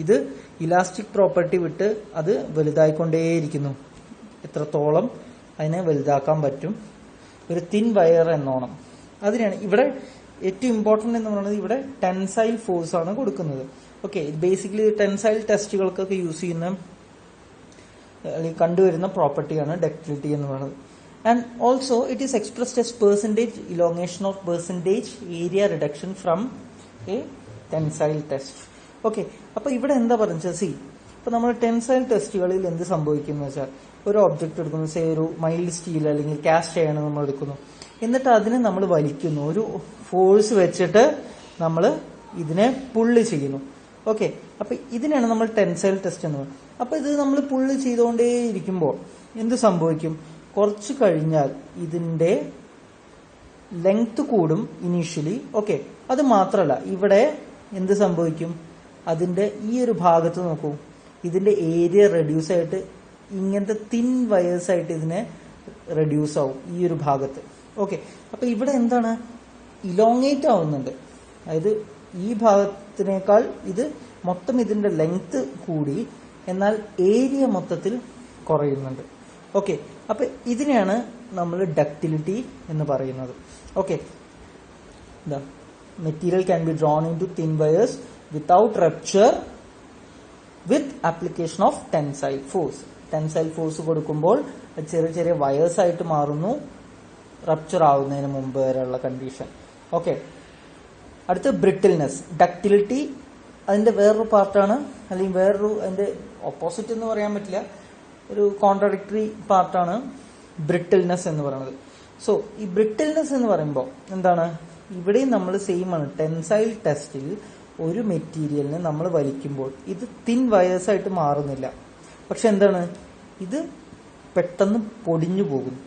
ഇത് ഇലാസ്റ്റിക് പ്രോപ്പർട്ടി വിട്ട് അത് വലുതായിക്കൊണ്ടേയിരിക്കുന്നു. എത്രത്തോളം അതിനെ വലുതാക്കാൻ പറ്റും, ഒരു തിൻ വയർ എന്നോണം. അതിനാണ് ഇവിടെ ഏറ്റവും ഇമ്പോർട്ടന്റ് എന്ന് പറയുന്നത്. ഇവിടെ ടെൻസൈൽ ഫോഴ്സ് ആണ് കൊടുക്കുന്നത്. ഓക്കെ, ബേസിക്കലി ടെൻസൈൽ ടെസ്റ്റുകൾക്കൊക്കെ യൂസ് ചെയ്യുന്ന അല്ലെങ്കിൽ കണ്ടുവരുന്ന പ്രോപ്പർട്ടിയാണ് ഡക്റ്റിലിറ്റി എന്ന് പറയുന്നത്. And also it is expressed as percentage elongation of percentage area reduction from A tensile test. Okay, അപ്പൊ ഇവിടെ എന്താ പറയുന്നത്? സി, ഇപ്പൊ നമ്മൾ ടെൻസൈൽ ടെസ്റ്റുകളിൽ എന്ത് സംഭവിക്കുന്നു വെച്ചാൽ, ഒരു ഒബ്ജക്ട് എടുക്കുന്നു, സേ ഒരു മൈൽഡ് സ്റ്റീൽ അല്ലെങ്കിൽ കാസ്റ്റ് അയൺ നമ്മൾ എടുക്കുന്നു, എന്നിട്ട് അതിനെ നമ്മൾ വലിക്കുന്നു, ഒരു ഫോഴ്സ് വെച്ചിട്ട് നമ്മൾ ഇതിനെ പുള്ള് ചെയ്യുന്നു. ഓക്കെ, അപ്പൊ ഇതിനാണ് നമ്മൾ ടെൻസൈൽ ടെസ്റ്റ് എന്ന് പറയുന്നത്. അപ്പൊ ഇത് നമ്മൾ പുള്ള് ചെയ്തുകൊണ്ടേയിരിക്കുമ്പോൾ എന്ത് സംഭവിക്കും? കുറച്ച് കഴിഞ്ഞാൽ ഇതിന്റെ ലെങ്ത് കൂടും ഇനീഷ്യലി. ഓക്കെ, അത് മാത്രമല്ല ഇവിടെ എന്ത് സംഭവിക്കും? അതിന്റെ ഈ ഒരു ഭാഗത്ത് നോക്കൂ, ഇതിന്റെ ഏരിയ റെഡ്യൂസ് ആയിട്ട് ഇങ്ങനത്തെ തിൻ വയേഴ്സ് ആയിട്ട് ഇതിനെ റെഡ്യൂസ് ആവും ഈ ഒരു ഭാഗത്ത്. ഓക്കെ, അപ്പൊ ഇവിടെ എന്താണ്? ഇലോങ്ങേറ്റ് ആവുന്നുണ്ട്. അതായത് ഈ ഭാഗത്തിനേക്കാൾ ഇത് മൊത്തം ഇതിന്റെ ലെങ്ത് കൂടി, എന്നാൽ ഏരിയ മൊത്തത്തിൽ കുറയുന്നുണ്ട്. ഓക്കെ, അപ്പൊ ഇതിനെയാണ് നമ്മൾ ഡക്റ്റിലിറ്റി എന്ന് പറയുന്നത്. Okay, material can be drawn into thin wires without rupture with application of tensile force. Tensile force കൊടുക്കുമ്പോൾ ചെറിയ ചെറിയ വയേഴ്സ് ആയിട്ട് മാറുന്നു, റപ്ചർ ആവുന്നതിന് മുമ്പ് വരെയുള്ള കണ്ടീഷൻ. ഓക്കെ, അടുത്ത ബ്രിട്ടിൽനെസ്. ഡക്റ്റിലിറ്റി അതിന്റെ വേറൊരു പാർട്ടാണ്, അല്ലെങ്കിൽ വേറൊരു അതിന്റെ ഓപ്പോസിറ്റ് എന്ന് പറയാൻ പറ്റില്ല, ഒരു കോൺട്രഡിക്ടറി പാർട്ടാണ് ബ്രിട്ടിൽനെസ് എന്ന് പറയുന്നത്. സോ ഈ ബ്രിട്ടിൽനെസ് എന്ന് പറയുമ്പോൾ എന്താണ്, ഇവിടെയും നമ്മൾ സെയിം ആണ്. ടെൻസൈൽ ടെസ്റ്റിൽ ഒരു മെറ്റീരിയലിനെ നമ്മൾ വലിക്കുമ്പോൾ ഇത് തിൻ വയേഴ്സ് ആയിട്ട് മാറുന്നില്ല, പക്ഷെ എന്താണ്, ഇത് പെട്ടെന്ന് പൊടിഞ്ഞു പോകുന്നു.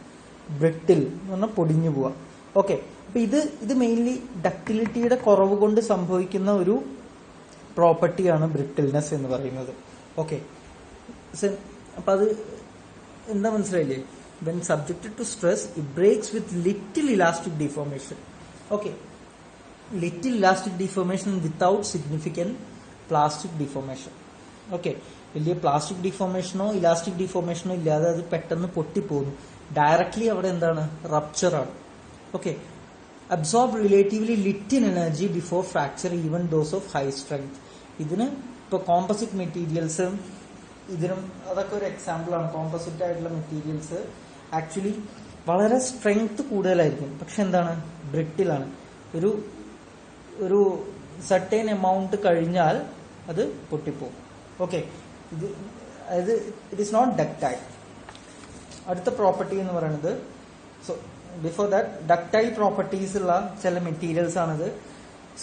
ബ്രിട്ടിൽ എന്ന് പറഞ്ഞാൽ പൊടിഞ്ഞു പോവാ. ഓക്കെ, അപ്പൊ ഇത് മെയിൻലി ഡക്റ്റിലിറ്റിയുടെ കുറവ് കൊണ്ട് സംഭവിക്കുന്ന ഒരു പ്രോപ്പർട്ടിയാണ് ബ്രിട്ടിൽനെസ് എന്ന് പറയുന്നത്. ഓക്കെ, അപ്പൊ അത് എന്താ മനസ്സിലായില്ലേ? When subjected to stress it breaks with little elastic deformation. Okay, little elastic deformation without significant plastic deformation. Okay, വലിയ പ്ലാസ്റ്റിക് ഡിഫോർമേഷനോ ഇലാസ്റ്റിക് ഡിഫോർമേഷനോ ഇല്ലാതെ അത് പെട്ടെന്ന് പൊട്ടിപ്പോകുന്നു. ഡയറക്ട്ലി അവിടെ എന്താണ്, റപ്ചറാണ്. Okay, absorb relatively little energy before fracture even those of high strength. ഇതിന് ഇപ്പൊ കോമ്പോസിറ്റ് മെറ്റീരിയൽസ് ഇതിനും അതൊക്കെ ഒരു എക്സാമ്പിൾ ആണ്. കോമ്പോസിറ്റ് ആയിട്ടുള്ള മെറ്റീരിയൽസ് ആക്ച്വലി വളരെ സ്ട്രെങ്ത് കൂടുതലായിരിക്കും, പക്ഷെ എന്താണ്, ബ്രിട്ടിലാണ്. ഒരു സർട്ടേൺ എമൗണ്ട് കഴിഞ്ഞാൽ അത് പൊട്ടിപ്പോകും. ഓക്കെ, അതായത് ഇറ്റ് ഈസ് നോട്ട് ഡക്റ്റൈൽ. അടുത്ത പ്രോപ്പർട്ടി എന്ന് പറയുന്നത്, so before that ductile properties ഉള്ള ചില മെറ്റീരിയൽസ് ആണിത്.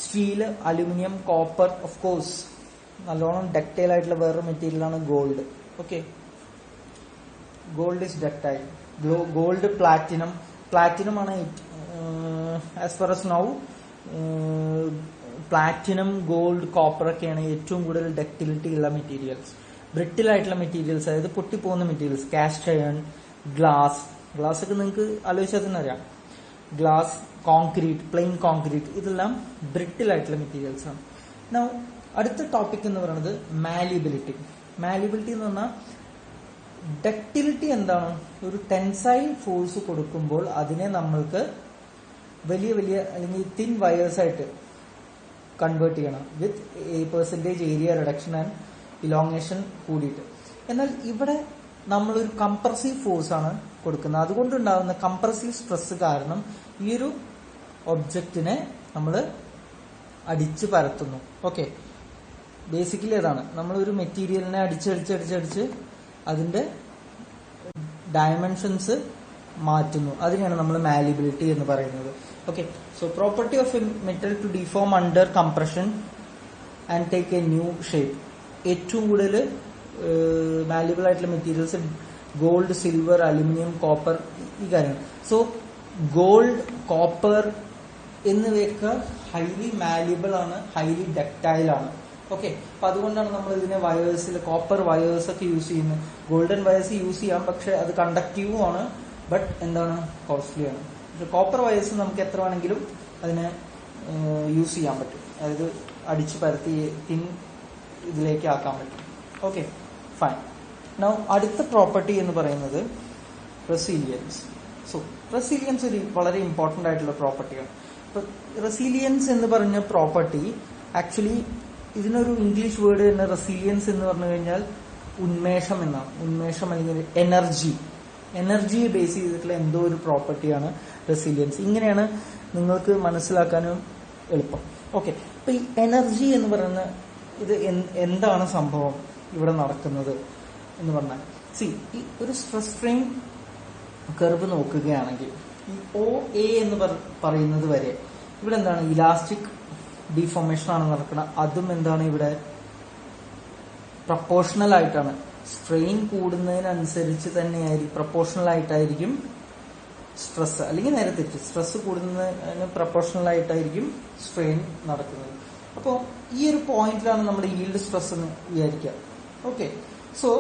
Steel, aluminium, copper. Of course നല്ലോണം ഡക്റ്റൈൽ ആയിട്ടുള്ള വേറൊരു മെറ്റീരിയലാണ് gold. Okay, gold is ductile. Gold, platinum ആണ് as far as now. Platinum, gold, copper ഒക്കെയാണ് ഏറ്റവും കൂടുതൽ ഡക്റ്റിലിറ്റി ഉള്ള മെറ്റീരിയൽസ്. ബ്രിട്ടിൽ ആയിട്ടുള്ള മെറ്റീരിയൽസ്, അതായത് പൊട്ടിപ്പോകുന്ന മെറ്റീരിയൽസ്, കാസ്റ്റ് അയൺ, ഗ്ലാസ് ഒക്കെ നിങ്ങൾക്ക് ആലോചിച്ചാൽ തന്നെ അറിയാം. ഗ്ലാസ്, കോൺക്രീറ്റ്, പ്ലെയിൻ കോൺക്രീറ്റ്, ഇതെല്ലാം ബ്രിട്ടിൽ ആയിട്ടുള്ള മെറ്റീരിയൽസ് ആണ്. നൗ അടുത്ത ടോപ്പിക് എന്ന് പറയുന്നത് മാലിബിലിറ്റി. മാലിബിലിറ്റി എന്ന് പറഞ്ഞാൽ ഡക്റ്റിലിറ്റി എന്താണ്, ഒരു ടെൻസൈൽ ഫോഴ്സ് കൊടുക്കുമ്പോൾ അതിനെ നമ്മൾക്ക് വലിയ അല്ലെങ്കിൽ തിൻ വയേഴ്സ് ആയിട്ട് കൺവേർട്ട് ചെയ്യണം with percentage area reduction and elongation കൂടിയിട്ട്. എന്നാൽ ഇവിടെ നമ്മളൊരു കംപ്രസീവ് ഫോഴ്സ് ആണ് കൊടുക്കുന്നത്. അതുകൊണ്ടുണ്ടാകുന്ന കംപ്രസീവ് സ്ട്രെസ് കാരണം ഈ ഒരു ഒബ്ജക്റ്റിനെ നമ്മൾ അടിച്ച് പരത്തുന്നു. ഓക്കെ, ബേസിക്കലി അതാണ്, നമ്മളൊരു മെറ്റീരിയലിനെ അടിച്ച് അതിന്റെ ഡയമെൻഷൻസ് മാറ്റുന്നു. അതിനെയാണ് നമ്മൾ മാലിബിലിറ്റി എന്ന് പറയുന്നത്. Okay, so property of a metal to deform under compression and take a new shape. ഏറ്റവും കൂടുതൽ മാലിബിൾ ആയിട്ടുള്ള materials gold, silver, aluminium, copper, ഈ കാര്യങ്ങൾ. സോ ഗോൾഡ്, കോപ്പർ എന്നിവയൊക്കെ ഹൈലി മാലിബിൾ ആണ്, ഹൈലി ഡക്റ്റൈൽ ആണ്. ഓക്കെ, അപ്പൊ അതുകൊണ്ടാണ് നമ്മൾ ഇതിനെ വയേഴ്സിൽ കോപ്പർ വയേഴ്സ് ഒക്കെ യൂസ് ചെയ്യുന്നത്. ഗോൾഡൻ വയേഴ്സ് യൂസ് ചെയ്യാം, പക്ഷെ അത് കണ്ടക്റ്റീവും ആണ്, ബട്ട് എന്താണ്, കോസ്റ്റ്ലി ആണ്. കോപ്പർ വയേഴ്സ് നമുക്ക് എത്ര വേണമെങ്കിലും അതിനെ യൂസ് ചെയ്യാൻ പറ്റും, അതായത് അടിച്ചു പരത്തി തിൻ ഇതിലേക്ക് ആക്കാൻ പറ്റും. Okay, fine. നൗ അടുത്ത പ്രോപ്പർട്ടി എന്ന് പറയുന്നത് റെസിലിയൻസ്. സോ റെസിലിയൻസ് ഒരു വളരെ ഇമ്പോർട്ടന്റ് ആയിട്ടുള്ള പ്രോപ്പർട്ടിയാണ്. ഇപ്പൊ റെസിലിയൻസ് എന്ന് പറഞ്ഞ പ്രോപ്പർട്ടി ആക്ച്വലി ഇതിനൊരു ഇംഗ്ലീഷ് വേർഡ് തന്നെ, റെസിലിയൻസ് എന്ന് പറഞ്ഞു കഴിഞ്ഞാൽ ഉന്മേഷം എന്നാണ്. ഉന്മേഷം അല്ലെങ്കിൽ എനർജിയെ ബേസ് ചെയ്തിട്ടുള്ള എന്തോ ഒരു പ്രോപ്പർട്ടിയാണ് റെസിലിയൻസ്. ഇങ്ങനെയാണ് നിങ്ങൾക്ക് മനസ്സിലാക്കാനും എളുപ്പം. ഓക്കെ, അപ്പൊ ഈ എനർജി എന്ന് പറയുന്ന ഇത് എന്താണ് സംഭവം ഇവിടെ നടക്കുന്നത് എന്ന് പറഞ്ഞാൽ, ഈ ഒരു സ്ട്രെസ് സ്ട്രെയിൻ കർവ് നോക്കുകയാണെങ്കിൽ ഈ OA എന്ന് പറയുന്നത് വരെ ഇവിടെ എന്താണ്, ഇലാസ്റ്റിക് ഡിഫോർമേഷൻ ആണ് നടക്കുന്നത്. അതും എന്താണ്, ഇവിടെ പ്രപ്പോർഷണൽ ആയിട്ടാണ്. സ്ട്രെയിൻ കൂടുന്നതിനനുസരിച്ച് തന്നെയായിരിക്കും, പ്രപ്പോർഷണൽ ആയിട്ടായിരിക്കും സ്ട്രെസ്, അല്ലെങ്കിൽ നേരെ തെറ്റ്, സ്ട്രെസ് കൂടുന്നതിന് പ്രപ്പോർഷണൽ ആയിട്ടായിരിക്കും സ്ട്രെയിൻ നടക്കുന്നത്. അപ്പോൾ ഈ ഒരു പോയിന്റിലാണ് നമ്മുടെ ഈൽഡ് സ്ട്രെസ് എന്ന് വിചാരിക്കുക. ഓക്കെ, സോ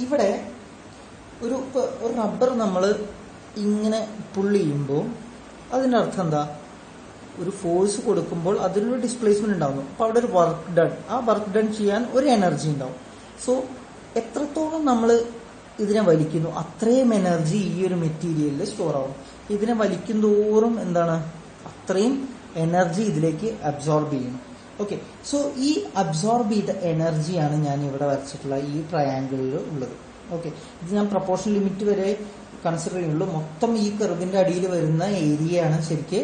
ഇവിടെ ഒരു റബ്ബർ നമ്മൾ ഇങ്ങനെ പുള്ളി ചെയ്യുമ്പോൾ അതിന്റെ അർത്ഥം എന്താ, ഒരു ഫോഴ്സ് കൊടുക്കുമ്പോൾ അതിലൊരു ഡിസ്പ്ലേസ്മെന്റ് ഉണ്ടാവുന്നു. അപ്പൊ അവിടെ ഒരു വർക്ക് ഡൺ, ആ വർക്ക് ഡൺ ചെയ്യാൻ ഒരു എനർജി ഉണ്ടാവും. സോ എത്രത്തോളം നമ്മൾ ഇതിനെ വലിക്കുന്നു, അത്രയും എനർജി ഈ ഒരു മെറ്റീരിയലിൽ സ്റ്റോർ ആവും. ഇതിനെ വലിക്കും തോറും എന്താണ്, അത്രയും എനർജി ഇതിലേക്ക് അബ്സോർബ് ചെയ്യും. ഓക്കെ, സോ ഈ അബ്സോർബ് ചെയ്ത എനർജിയാണ് ഞാൻ ഇവിടെ വരച്ചിട്ടുള്ള ഈ ട്രയാങ്കിളിൽ ഉള്ളത്. ഓക്കെ, ഇത് ഞാൻ പ്രൊപ്പോർഷൻ ലിമിറ്റ് വരെ കൺസിഡർ ചെയ്യുള്ളൂ. മൊത്തം ഈ കർവിന്റെ അടിയിൽ വരുന്ന ഏരിയയാണ് ശരിക്ക്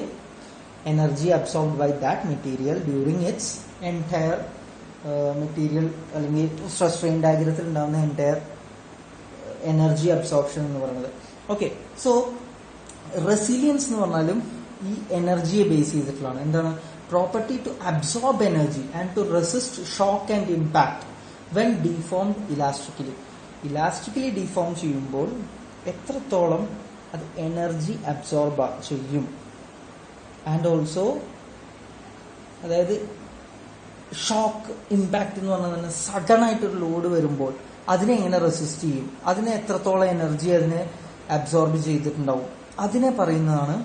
energy absorbed by that material during its entire material, അല്ലെങ്കിൽ സ്ട്രെസ് സ്ട്രെയിൻ ഡയഗ്രത്തിൽ ഉണ്ടാകുന്ന എൻറ്റയർ എനർജി അബ്സോർപ്ഷൻ എന്ന് പറയുന്നത്. ഓക്കെ, സോ റെസിലിയൻസ് എന്ന് പറഞ്ഞാലും ഈ എനർജിയെ ബേസ് ചെയ്തിട്ടുള്ളതാണ്. എന്താണ്? Property to absorb energy and to resist shock and impact when deformed elastically. Elastically deform ചെയ്യുമ്പോൾ എത്രത്തോളം അത് എനർജി അബ്സോർബ് ചെയ്യും, ആൻഡ് ഓൾസോ അതായത് ഷോക്ക് ഇമ്പാക്ട് എന്ന് പറഞ്ഞാൽ തന്നെ സഡൻ ആയിട്ടൊരു ലോഡ് വരുമ്പോൾ അതിനെ എങ്ങനെ റെസിസ്റ്റ് ചെയ്യും, അതിനെ എത്രത്തോളം എനർജി അതിനെ അബ്സോർബ് ചെയ്തിട്ടുണ്ടാവും, അതിനെ പറയുന്നതാണ്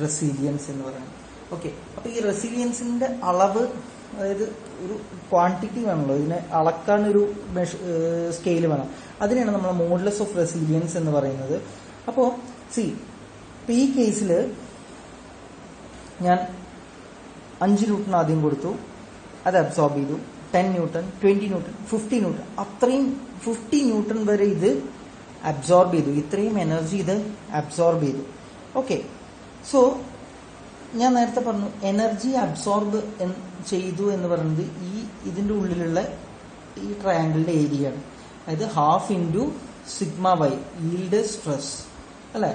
റെസിലിയൻസ് എന്ന് പറയുന്നത്. ഓക്കെ, അപ്പൊ ഈ റെസിലിയൻസിന്റെ അളവ്, അതായത് ഒരു ക്വാണ്ടിറ്റി വേണമല്ലോ, ഇതിനെ അളക്കാൻ ഒരു സ്കെയിൽ വേണം. അതിനെയാണ് നമ്മൾ മോഡുലസ് ഓഫ് റെസിലിയൻസ് എന്ന് പറയുന്നത്. അപ്പോൾ ഇപ്പൊ ഈ കേസിൽ ഞാൻ 5 ന്യൂട്ടൺ ആദ്യം കൊടുത്തു, അത് അബ്സോർബ് ചെയ്തു. 10 ന്യൂട്ടൺ, 20 ന്യൂട്ടൺ, 50 ന്യൂട്ടൺ, അത്രയും 50 ന്യൂട്ടൺ വരെ ഇത് അബ്സോർബ് ചെയ്തു. ഇത്രയും എനർജി ഇത് അബ്സോർബ് ചെയ്തു. ഓക്കെ, സോ ഞാൻ നേരത്തെ പറഞ്ഞു എനർജി അബ്സോർബ് ചെയ്തു എന്ന് പറയുന്നത് ഇതിന്റെ ഉള്ളിലുള്ള ഈ ട്രയാങ്കിളിന്റെ ഏരിയയാണ്. അതായത് half into sigma Y yield stress അല്ലെ.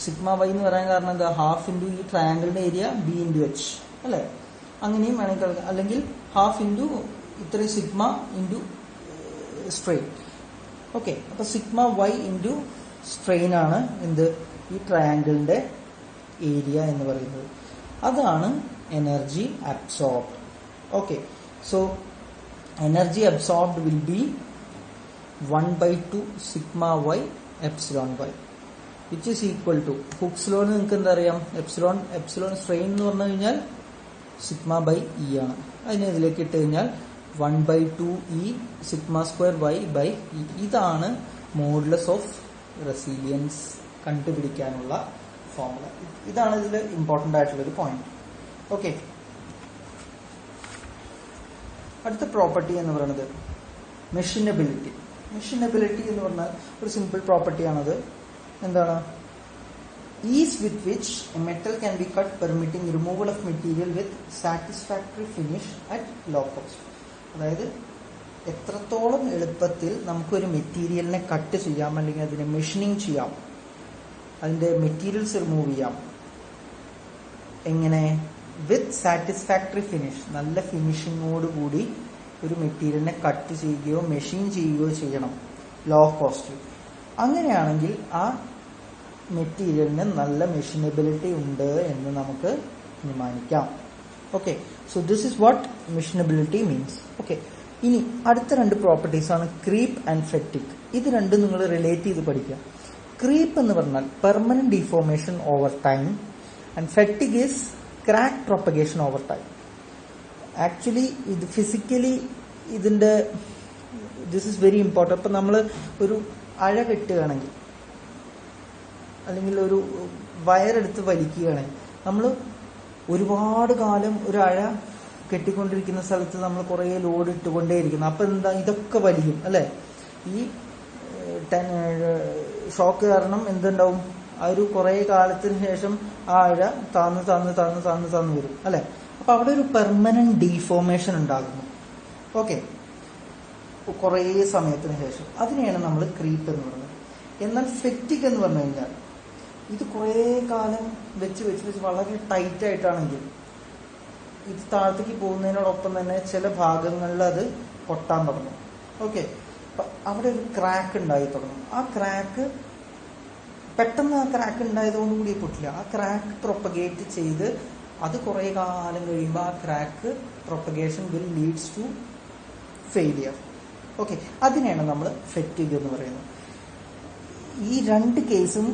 സിഗ്മ വൈ എന്ന് പറയാൻ കാരണം എന്താ? ഹാഫ് ഇൻറ്റു ഈ ട്രയാങ്കിളിന്റെ ഏരിയ ബി ഇൻറ്റു എച്ച് അല്ലെ. അങ്ങനെയും വേണമെങ്കിൽ കളിക്കാം. അല്ലെങ്കിൽ ഹാഫ് ഇൻറ്റു ഇത്രയും സിഗ്മ ഇൻറ്റു സ്ട്രെയിൻ. ഓക്കെ, അപ്പൊ സിഗ്മ വൈ ഇൻറ്റു സ്ട്രെയിൻ ആണ് എന്ത്? ഈ ട്രയാങ്കിളിന്റെ ഏരിയ എന്ന് പറയുന്നത്. അതാണ് energy absorbed. Okay, so energy absorbed will be 1/2 sigma y epsilon y which is equal to Hooke's ലോന് നിങ്ങൾക്ക് എന്താ അറിയാം? എപ്സിലോൺ സ്ട്രെയിൻ എന്ന് പറഞ്ഞു കഴിഞ്ഞാൽ സിഗ്മ ബൈ ഇ ആണ്. അതിനെ ഇതിലേക്ക് ഇട്ട് കഴിഞ്ഞാൽ 1/2 E sigma square Y by E. ഇതാണ് മോഡുലസ് ഓഫ് റെസിലിയൻസ് കണ്ടുപിടിക്കാനുള്ള ഫോർമുല. ഇതാണ് ഇതിൽ ഇമ്പോർട്ടന്റ് ആയിട്ടുള്ള ഒരു പോയിന്റ്. ഓക്കെ, അടുത്ത പ്രോപ്പർട്ടി എന്ന് പറയുന്നത് മെഷീനബിലിറ്റി. മെഷീനബിലിറ്റി എന്ന് പറഞ്ഞാൽ ഒരു സിമ്പിൾ പ്രോപ്പർട്ടിയാണത്. എന്താണ്? Ease with which a metal can be cut permitting removal of material with satisfactory finish at low cost. അതായത് എത്രത്തോളം എളുപ്പത്തിൽ നമുക്കൊരു മെറ്റീരിയലിനെ കട്ട് ചെയ്യാം, അല്ലെങ്കിൽ അതിനെ മെഷീനിങ് ചെയ്യാം, അതിന്റെ മെറ്റീരിയൽസ് റിമൂവ് ചെയ്യാം. എങ്ങനെ? വിത്ത് സാറ്റിസ്ഫാക്ടറി ഫിനിഷ്, നല്ല ഫിനിഷിങ്ങോട് കൂടി ഒരു മെറ്റീരിയലിനെ കട്ട് ചെയ്യുകയോ മെഷീൻ ചെയ്യുകയോ ചെയ്യണം ലോ കോസ്റ്റ്. അങ്ങനെയാണെങ്കിൽ ആ മെറ്റീരിയലിന് നല്ല മെഷീനബിലിറ്റി ഉണ്ട് എന്ന് നമുക്ക് അനുമാനിക്കാം. Okay, so this is what മെഷീനബിലിറ്റി means. Okay, ഇനി അടുത്ത 2 പ്രോപ്പർട്ടീസ് ആണ് ക്രീപ്പ് ആൻഡ് ഫെറ്റിക്. ഇത് രണ്ടും നിങ്ങൾ റിലേറ്റ് ചെയ്ത് പഠിക്കുക. ക്രീപ്പ് എന്ന് പറഞ്ഞാൽ permanent deformation over time and fatigue is crack propagation over time. Actually ഇത് ഫിസിക്കലി ഇതിന്റെ ദിസ് ഇസ് വെരി ഇമ്പോർട്ടൻറ്റ്. ഇപ്പം നമ്മൾ ഒരു അഴ കെട്ടുകയാണെങ്കിൽ, അല്ലെങ്കിൽ ഒരു വയറെടുത്ത് വലിക്കുകയാണെങ്കിൽ, നമ്മൾ ഒരുപാട് കാലം ഒരു അഴ കെട്ടിക്കൊണ്ടിരിക്കുന്ന സ്ഥലത്ത് നമ്മൾ കുറേ ലോഡ് ഇട്ടുകൊണ്ടേയിരിക്കുന്നു. അപ്പം എന്താ? ഇതൊക്കെ വലിയും അല്ലേ? ഈ ഷോക്ക് കാരണം എന്തുണ്ടാവും? ആ ഒരു കുറേ കാലത്തിന് ശേഷം ആ അഴ താന്ന് വരും അല്ലെ. അപ്പൊ അവിടെ ഒരു പെർമനന്റ് ഡീഫോർമേഷൻ ഉണ്ടാകുന്നു. ഓക്കെ, കുറേ സമയത്തിന് ശേഷം. അതിനെയാണ് നമ്മൾ ക്രീപ്പ് എന്ന് പറയുന്നത്. എന്നാൽ ഫെറ്റിക് എന്ന് പറഞ്ഞു കഴിഞ്ഞാൽ ഇത് കുറേ കാലം വെച്ച് വളരെ ടൈറ്റ് ആയിട്ടാണെങ്കിൽ ഇത് താഴത്തേക്ക് പോകുന്നതിനോടൊപ്പം തന്നെ ചില ഭാഗങ്ങളിൽ അത് പൊട്ടാൻ തുടങ്ങും. ഓക്കെ, അവിടെ ഒരു ക്രാക്ക് ഉണ്ടായി തുടങ്ങും. ആ ക്രാക്ക് പെട്ടെന്ന് ആ ക്രാക്ക് ഉണ്ടായതോടുകൂടി പൊട്ടില്ല. ആ ക്രാക്ക് പ്രൊപ്പഗേറ്റ് ചെയ്ത് അത് കുറേ കാലം കഴിയുമ്പോൾ ആ crack propagation will leads to failure. Okay, അതിനെയാണ് നമ്മൾ ഫെറ്റിഗ് എന്ന് പറയുന്നത്. ഈ 2 കേസും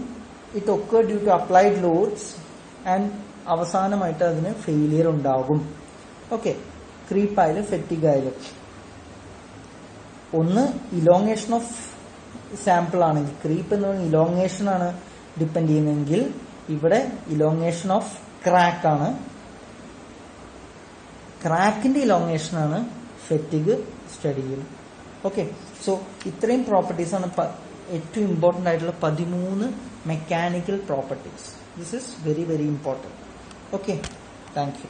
it occur due to applied loads and അവസാനമായിട്ട് അതിന് ഫെയിലിയർ ഉണ്ടാകും. ഓക്കെ, ക്രീപ്പ് ആയാലും ഫെറ്റിഗ് ആയാലും. ഒന്ന് ഇലോങ്ങേഷൻ ഓഫ് സാമ്പിൾ ആണെങ്കിൽ, ക്രീപ്പ് എന്ന് പറഞ്ഞാൽ ഇലോങ്ങേഷൻ ആണ് ഡിപ്പെൻഡ് ചെയ്യുന്നതെങ്കിൽ ഇവിടെ ഇലോങ്ങേഷൻ ഓഫ് ക്രാക്ക് ആണ്. ക്രാക്കിന്റെ ഇലോങ്ങേഷൻ ആണ് ഫെറ്റിഗ് സ്റ്റഡി ചെയ്യുന്നത്. ഓക്കെ, സോ ഇത്രയും പ്രോപ്പർട്ടീസ് ആണ് ഏറ്റവും ഇമ്പോർട്ടൻ്റ് ആയിട്ടുള്ള 13 mechanical properties. This is very very important. Okay, thank you.